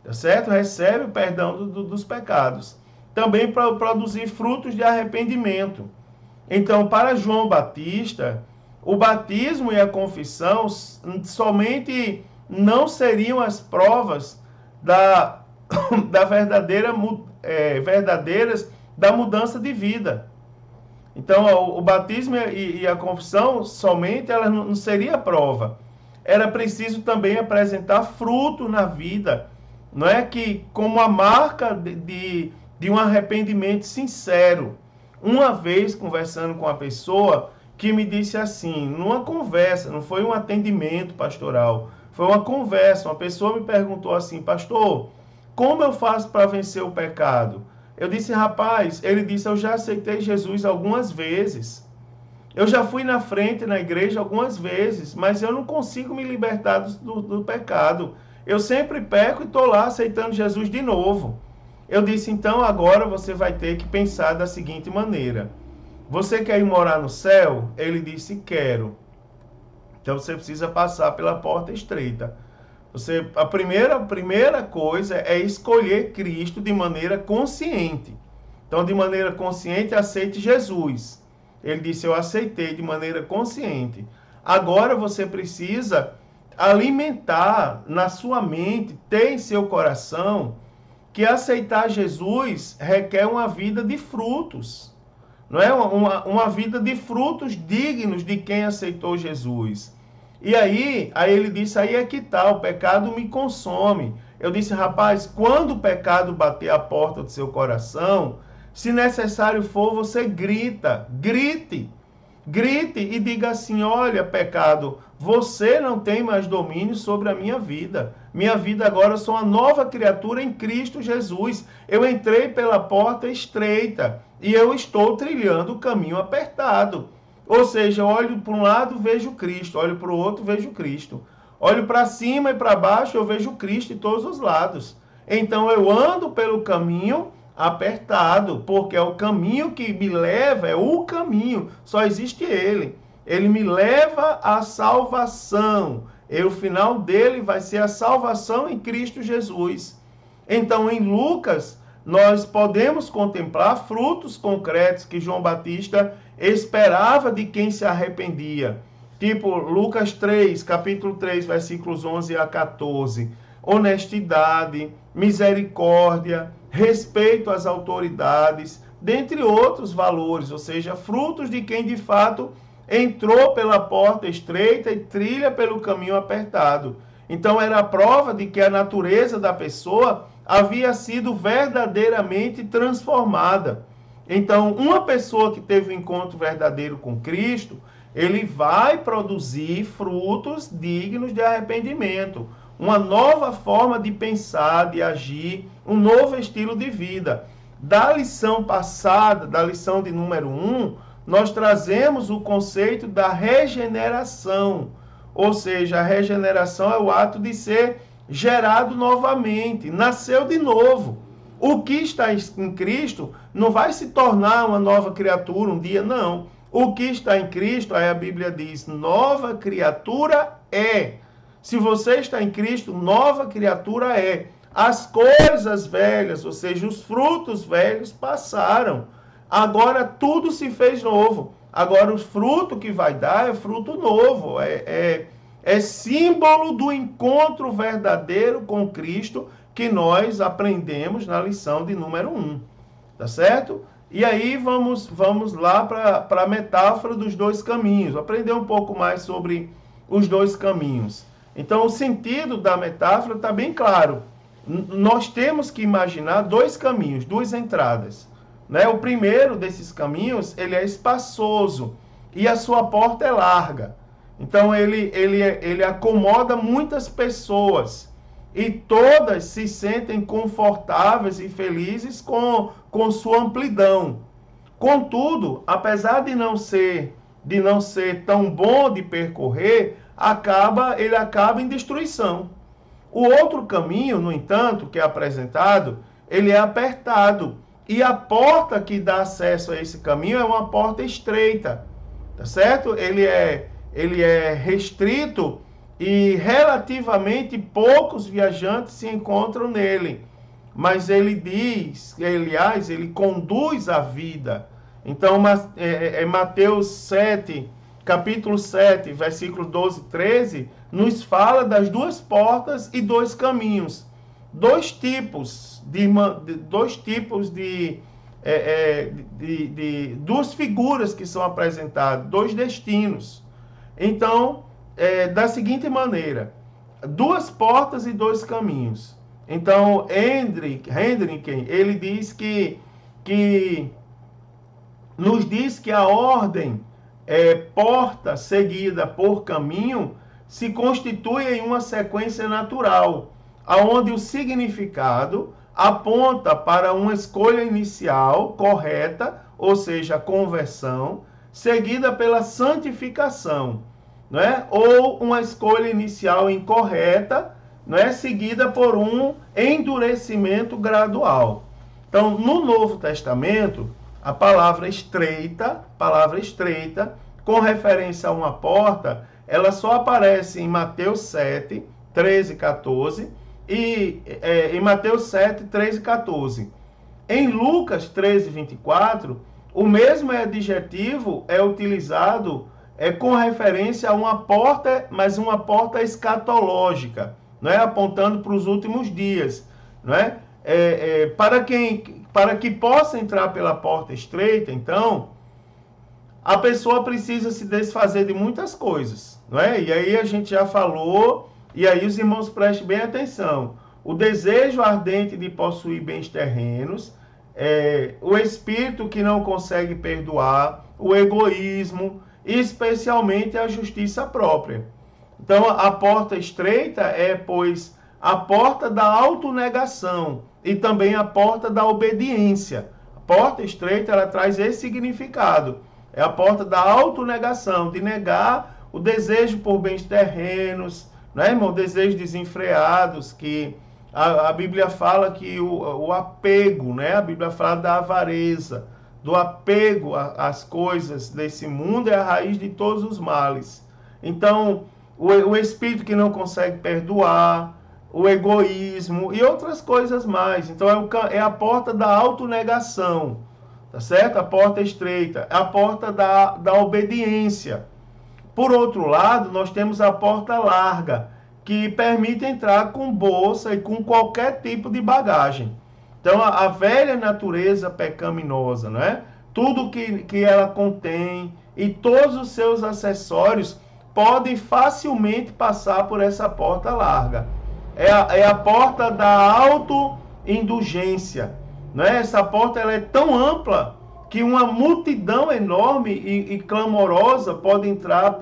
Tá certo? Recebe o perdão dos pecados. Também para produzir frutos de arrependimento. Então, para João Batista, o batismo e a confissão somente não seriam as provas da verdadeiras da mudança de vida. Então, o batismo e a confissão somente ela não seria prova. Era preciso também apresentar fruto na vida, não é que como a marca de um arrependimento sincero. Uma vez conversando com uma pessoa que me disse assim, numa conversa, não foi um atendimento pastoral, foi uma conversa, uma pessoa me perguntou assim, pastor, como eu faço para vencer o pecado? Eu disse, rapaz, ele disse, eu já aceitei Jesus algumas vezes, eu já fui na frente na igreja algumas vezes, mas eu não consigo me libertar do pecado, eu sempre peco e estou lá aceitando Jesus de novo. Eu disse, então agora você vai ter que pensar da seguinte maneira. Você quer ir morar no céu? Ele disse, quero. Então você precisa passar pela porta estreita. A primeira coisa é escolher Cristo de maneira consciente. Então, de maneira consciente, aceite Jesus. Ele disse, eu aceitei de maneira consciente. Agora você precisa alimentar na sua mente, ter em seu coração, que aceitar Jesus requer uma vida de frutos, não é? Uma vida de frutos dignos de quem aceitou Jesus. E aí ele disse, aí é que tá, o pecado me consome. Eu disse, rapaz, quando o pecado bater a porta do seu coração, se necessário for, você grite e diga assim, olha, pecado, você não tem mais domínio sobre a minha vida. Minha vida agora, eu sou uma nova criatura em Cristo Jesus. Eu entrei pela porta estreita e eu estou trilhando o caminho apertado. Ou seja, eu olho para um lado, vejo Cristo. Olho para o outro, vejo Cristo. Olho para cima e para baixo, eu vejo Cristo em todos os lados. Então eu ando pelo caminho apertado, porque é o caminho que me leva, é o caminho, só existe ele. Ele me leva à salvação. E o final dele vai ser a salvação em Cristo Jesus. Então, em Lucas, nós podemos contemplar frutos concretos que João Batista esperava de quem se arrependia. Tipo, Lucas 3, capítulo 3, versículos 11 a 14. Honestidade, misericórdia, respeito às autoridades, dentre outros valores, ou seja, frutos de quem de fato entrou pela porta estreita e trilha pelo caminho apertado. Então era a prova de que a natureza da pessoa havia sido verdadeiramente transformada. Então, uma pessoa que teve um encontro verdadeiro com Cristo, ele vai produzir frutos dignos de arrependimento, uma nova forma de pensar, de agir, um novo estilo de vida. Da lição passada, da lição de número 1, nós trazemos o conceito da regeneração, ou seja, a regeneração é o ato de ser gerado novamente, nasceu de novo. O que está em Cristo não vai se tornar uma nova criatura um dia, não. O que está em Cristo, aí a Bíblia diz, nova criatura é. Se você está em Cristo, nova criatura é. As coisas velhas, ou seja, os frutos velhos passaram. Agora tudo se fez novo. Agora o fruto que vai dar é fruto novo. É símbolo do encontro verdadeiro com Cristo que nós aprendemos na lição de número 1. Tá certo? E aí vamos lá para a metáfora dos dois caminhos. Aprender um pouco mais sobre os dois caminhos. Então o sentido da metáfora está bem claro. Nós temos que imaginar dois caminhos, duas entradas. Né? O primeiro desses caminhos, ele é espaçoso e a sua porta é larga. Então ele acomoda muitas pessoas e todas se sentem confortáveis e felizes com sua amplidão. Contudo, apesar de não ser tão bom de percorrer, ele acaba em destruição. O outro caminho, no entanto, que é apresentado, ele é apertado. E a porta que dá acesso a esse caminho é uma porta estreita, tá certo? Ele é restrito e relativamente poucos viajantes se encontram nele. Mas ele diz, aliás, ele conduz a vida. Então, Mateus 7, capítulo 7, versículo 12 e 13, nos fala das duas portas e dois caminhos. Duas figuras que são apresentadas, dois destinos. Então, da seguinte maneira, duas portas e dois caminhos. Então, Hendricken, ele diz que nos diz que a ordem porta seguida por caminho se constitui em uma sequência natural, aonde o significado aponta para uma escolha inicial correta, ou seja, a conversão, seguida pela santificação, não é? Ou uma escolha inicial incorreta, não é? Seguida por um endurecimento gradual. Então, no Novo Testamento, a palavra estreita, com referência a uma porta, ela só aparece em Mateus 7, 13 e 14, e em Mateus 7, 13 e 14. Em Lucas 13, 24, o mesmo adjetivo é utilizado com referência a uma porta, mas uma porta escatológica, não é? Apontando para os últimos dias, não é? Para que possa entrar pela porta estreita, então, a pessoa precisa se desfazer de muitas coisas, não é? E aí a gente já falou, e aí os irmãos prestem bem atenção. O desejo ardente de possuir bens terrenos, o espírito que não consegue perdoar, o egoísmo, e especialmente a justiça própria. Então, a porta estreita pois, a porta da autonegação e também a porta da obediência. A porta estreita, ela traz esse significado. É a porta da autonegação, de negar o desejo por bens terrenos, né, irmão? Desejos desenfreados, que a Bíblia fala que o apego, né? A Bíblia fala da avareza, do apego às coisas desse mundo é a raiz de todos os males. Então, o espírito que não consegue perdoar, o egoísmo e outras coisas mais. Então, é a porta da autonegação, tá certo? A porta estreita, a porta da obediência. Por outro lado, nós temos a porta larga, que permite entrar com bolsa e com qualquer tipo de bagagem. Então, a velha natureza pecaminosa, não é? Tudo que ela contém e todos os seus acessórios podem facilmente passar por essa porta larga. É a porta da autoindulgência. Né? Essa porta ela é tão ampla que uma multidão enorme e clamorosa pode entrar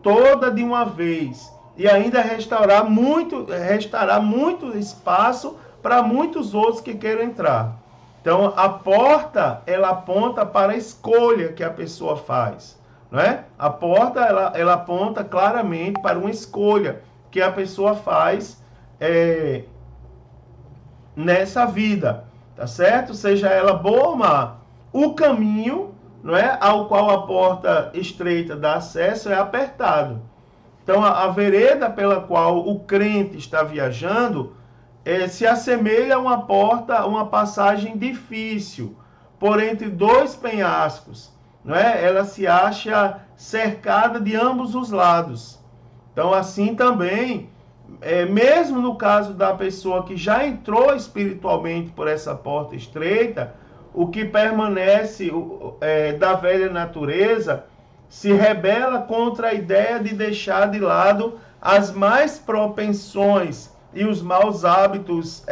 toda de uma vez. E ainda restará muito espaço para muitos outros que queiram entrar. Então, a porta, ela aponta para a escolha que a pessoa faz. Não é? A porta, ela aponta claramente para uma escolha que a pessoa faz nessa vida. Tá certo? Seja ela boa ou má. O caminho, não é, ao qual a porta estreita dá acesso é apertado. Então, a vereda pela qual o crente está viajando se assemelha a uma porta, uma passagem difícil, por entre dois penhascos. Não é? Ela se acha cercada de ambos os lados. Então, assim também, mesmo no caso da pessoa que já entrou espiritualmente por essa porta estreita, o que permanece da velha natureza se rebela contra a ideia de deixar de lado as mais propensões e os maus hábitos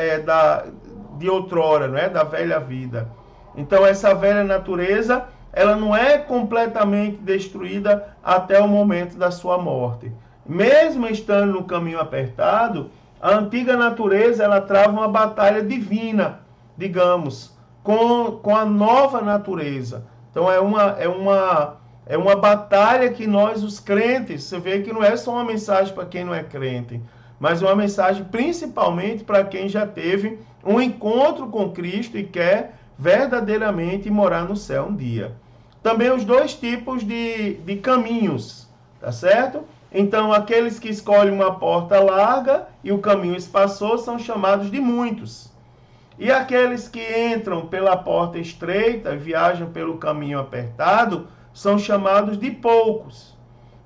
de outrora, não é? Da velha vida. Então, essa velha natureza, ela não é completamente destruída até o momento da sua morte. Mesmo estando no caminho apertado, a antiga natureza, ela trava uma batalha divina, digamos, com a nova natureza. Então, é uma batalha que nós, os crentes, você vê que não é só uma mensagem para quem não é crente, mas uma mensagem principalmente para quem já teve um encontro com Cristo e quer verdadeiramente morar no céu um dia. Também os dois tipos de caminhos, tá certo? Então, aqueles que escolhem uma porta larga e o caminho espaçoso são chamados de muitos. E aqueles que entram pela porta estreita, viajam pelo caminho apertado, são chamados de poucos.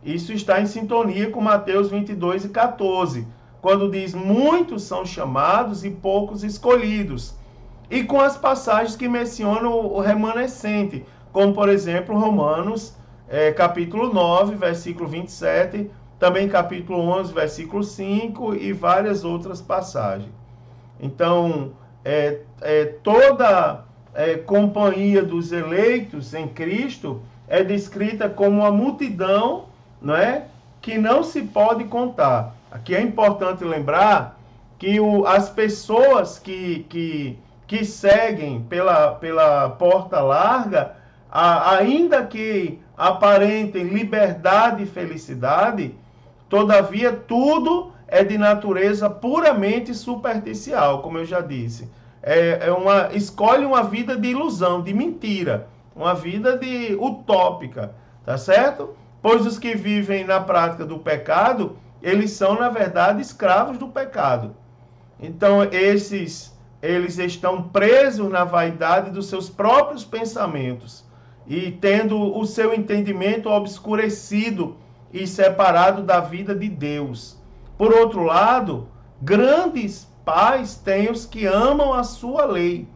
Isso está em sintonia com Mateus 22:14, quando diz: muitos são chamados e poucos escolhidos. E com as passagens que mencionam o remanescente, como, por exemplo, Romanos, capítulo 9, versículo 27, também capítulo 11, versículo 5 e várias outras passagens. Então, toda companhia dos eleitos em Cristo é descrita como uma multidão, não é? Que não se pode contar. Aqui é importante lembrar que as pessoas que seguem pela porta larga, ainda que aparentem liberdade e felicidade, todavia tudo é de natureza puramente superficial, como eu já disse. Escolhe uma vida de ilusão, de mentira, uma vida utópica, tá certo? Pois os que vivem na prática do pecado, eles são, na verdade, escravos do pecado. Então, eles estão presos na vaidade dos seus próprios pensamentos e tendo o seu entendimento obscurecido e separado da vida de Deus. Por outro lado, grandes pais têm os que amam a sua lei.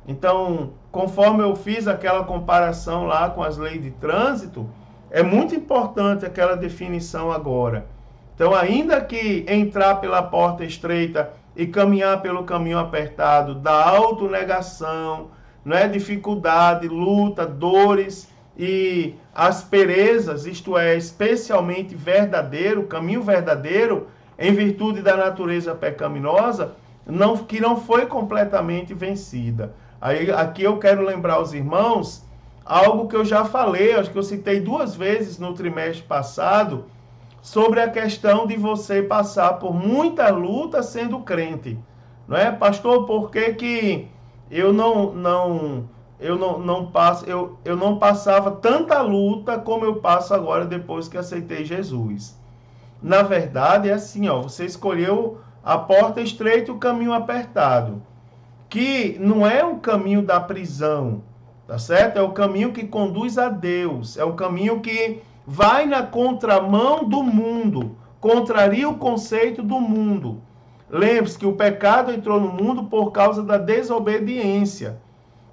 Então, conforme eu fiz aquela comparação lá com as leis de trânsito, é muito importante aquela definição agora. Então, ainda que entrar pela porta estreita e caminhar pelo caminho apertado da autonegação, não é, dificuldade, luta, dores e asperezas, isto é, especialmente verdadeiro, caminho verdadeiro, em virtude da natureza pecaminosa, que não foi completamente vencida. Aqui eu quero lembrar aos irmãos algo que eu já falei, acho que eu citei 2 vezes no trimestre passado, sobre a questão de você passar por muita luta sendo crente. Não é, pastor, por que eu não passava tanta luta como eu passo agora depois que aceitei Jesus? Na verdade, é assim, você escolheu a porta estreita e o caminho apertado, que não é o caminho da prisão, tá certo? É o caminho que conduz a Deus, é o caminho que vai na contramão do mundo, contraria o conceito do mundo. Lembre-se que o pecado entrou no mundo por causa da desobediência.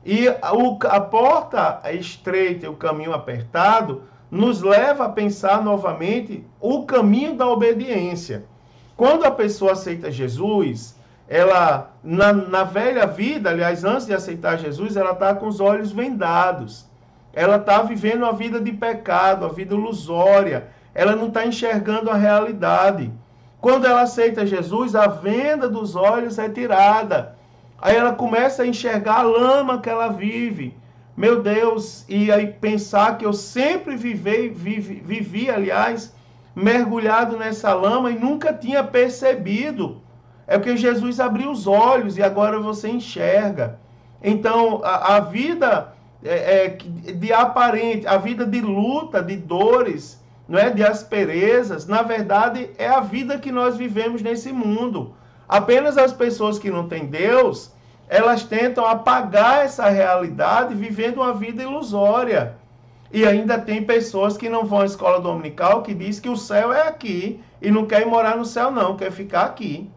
E a porta estreita e o caminho apertado nos leva a pensar novamente o caminho da obediência. Quando a pessoa aceita Jesus, ela, na velha vida, aliás, antes de aceitar Jesus, ela está com os olhos vendados. Ela está vivendo a vida de pecado, a vida ilusória. Ela não está enxergando a realidade. Quando ela aceita Jesus, a venda dos olhos é tirada. Aí ela começa a enxergar a lama que ela vive. Meu Deus, e aí pensar que eu sempre vivi, aliás, mergulhado nessa lama e nunca tinha percebido. É porque Jesus abriu os olhos e agora você enxerga. Então, a vida de aparente, a vida de luta, de dores, não é, de asperezas, na verdade, é a vida que nós vivemos nesse mundo. Apenas as pessoas que não têm Deus, elas tentam apagar essa realidade vivendo uma vida ilusória. E ainda tem pessoas que não vão à escola dominical que diz que o céu é aqui e não quer ir morar no céu não, quer ficar aqui.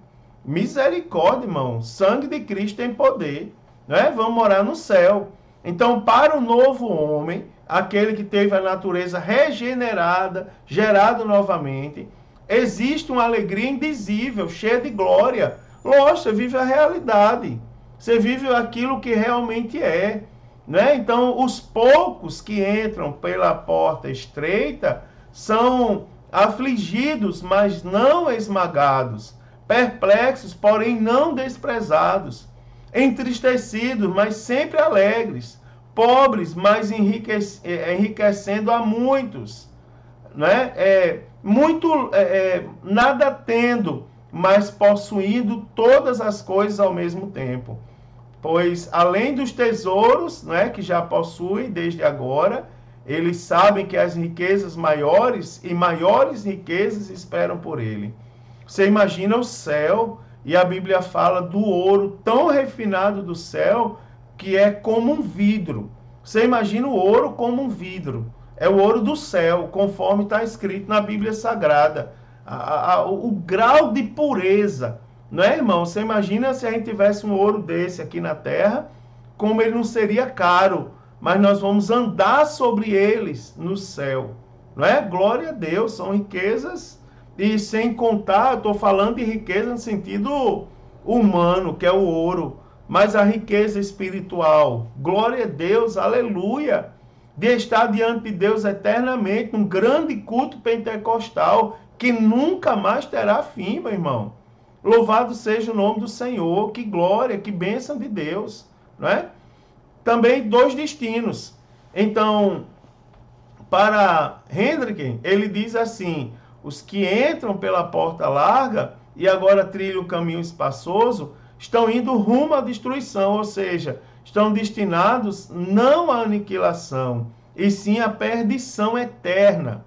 Misericórdia, irmão. Sangue de Cristo tem poder, né? Vamos morar no céu. Então, para o novo homem, aquele que teve a natureza regenerada, gerado novamente, existe uma alegria indizível, cheia de glória. Lógico, você vive a realidade. Você vive aquilo que realmente é, né? Então, os poucos que entram pela porta estreita são afligidos, mas não esmagados, perplexos, porém não desprezados, entristecidos, mas sempre alegres, pobres, mas enriquecendo a muitos, né? Nada tendo, mas possuindo todas as coisas ao mesmo tempo. Pois, além dos tesouros, né, que já possui desde agora, eles sabem que as riquezas maiores e maiores riquezas esperam por ele. Você imagina o céu, e a Bíblia fala do ouro tão refinado do céu, que é como um vidro. Você imagina o ouro como um vidro. É o ouro do céu, conforme está escrito na Bíblia Sagrada. O grau de pureza. Não é, irmão? Você imagina se a gente tivesse um ouro desse aqui na terra, como ele não seria caro, mas nós vamos andar sobre eles no céu. Não é? Glória a Deus, são riquezas, e sem contar, eu estou falando de riqueza no sentido humano, que é o ouro, mas a riqueza espiritual. Glória a Deus, aleluia, de estar diante de Deus eternamente, um grande culto pentecostal, que nunca mais terá fim, meu irmão. Louvado seja o nome do Senhor, que glória, que bênção de Deus, não é? Também dois destinos. Então, para Hendrick, ele diz assim: os que entram pela porta larga e agora trilham o caminho espaçoso, estão indo rumo à destruição, ou seja, estão destinados não à aniquilação, e sim à perdição eterna.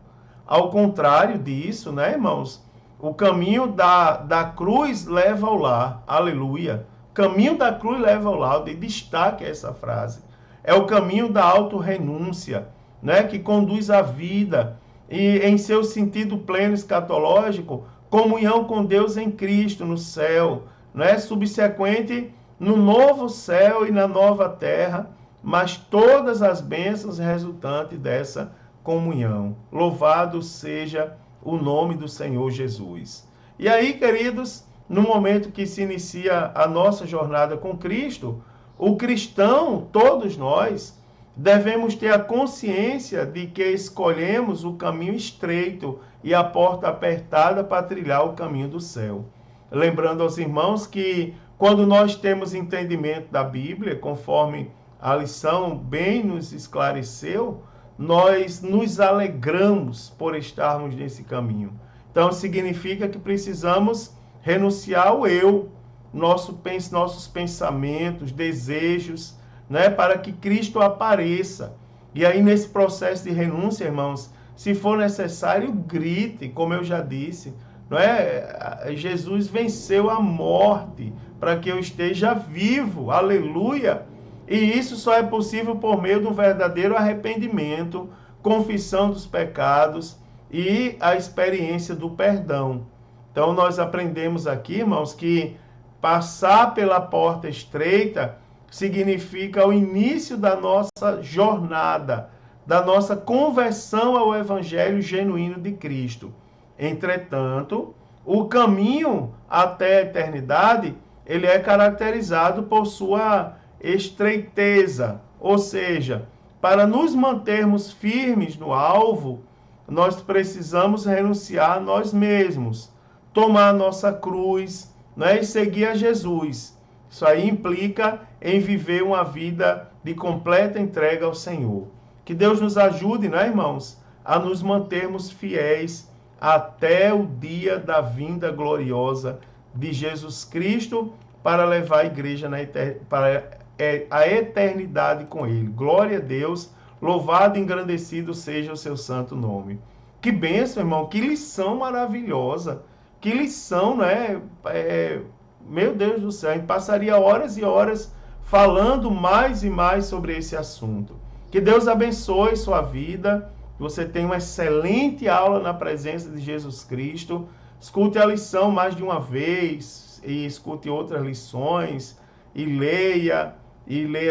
Ao contrário disso, né, irmãos? O caminho da cruz leva ao lar. Aleluia. Caminho da cruz leva ao lar. De destaque essa frase. É o caminho da autorrenúncia, né, que conduz à vida e, em seu sentido pleno escatológico, comunhão com Deus em Cristo no céu, né, subsequente no novo céu e na nova terra, mas todas as bênçãos resultantes dessa comunhão. Louvado seja o nome do Senhor Jesus. E aí, queridos, no momento que se inicia a nossa jornada com Cristo, o cristão, todos nós, devemos ter a consciência de que escolhemos o caminho estreito e a porta apertada para trilhar o caminho do céu. Lembrando aos irmãos que quando nós temos entendimento da Bíblia, conforme a lição bem nos esclareceu, nós nos alegramos por estarmos nesse caminho. Então, significa que precisamos renunciar ao eu, nossos pensamentos, desejos, né, para que Cristo apareça. E aí, nesse processo de renúncia, irmãos, se for necessário, grite, como eu já disse. Não é? Jesus venceu a morte para que eu esteja vivo. Aleluia! E isso só é possível por meio do verdadeiro arrependimento, confissão dos pecados e a experiência do perdão. Então, nós aprendemos aqui, irmãos, que passar pela porta estreita significa o início da nossa jornada, da nossa conversão ao Evangelho genuíno de Cristo. Entretanto, o caminho até a eternidade, ele é caracterizado por sua estreiteza, ou seja, para nos mantermos firmes no alvo, nós precisamos renunciar a nós mesmos, tomar a nossa cruz, né, e seguir a Jesus. Isso aí implica em viver uma vida de completa entrega ao Senhor. Que Deus nos ajude, né, irmãos, a nos mantermos fiéis até o dia da vinda gloriosa de Jesus Cristo para levar a igreja para a eternidade com Ele. Glória a Deus, louvado e engrandecido seja o seu santo nome. Que bênção, irmão, que lição maravilhosa, que lição, né? Meu Deus do céu, a gente passaria horas e horas falando mais e mais sobre esse assunto. Que Deus abençoe sua vida, que você tenha uma excelente aula na presença de Jesus Cristo. Escute a lição mais de uma vez e escute outras lições e leia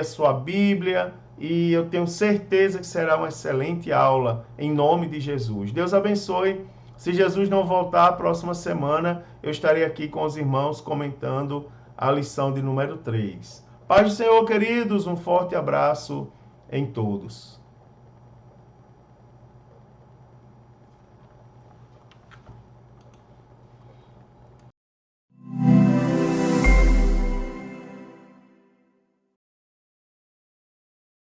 sua Bíblia, e eu tenho certeza que será uma excelente aula em nome de Jesus. Deus abençoe. Se Jesus não voltar a próxima semana, eu estarei aqui com os irmãos comentando a lição de número 3. Paz do Senhor, queridos, um forte abraço em todos.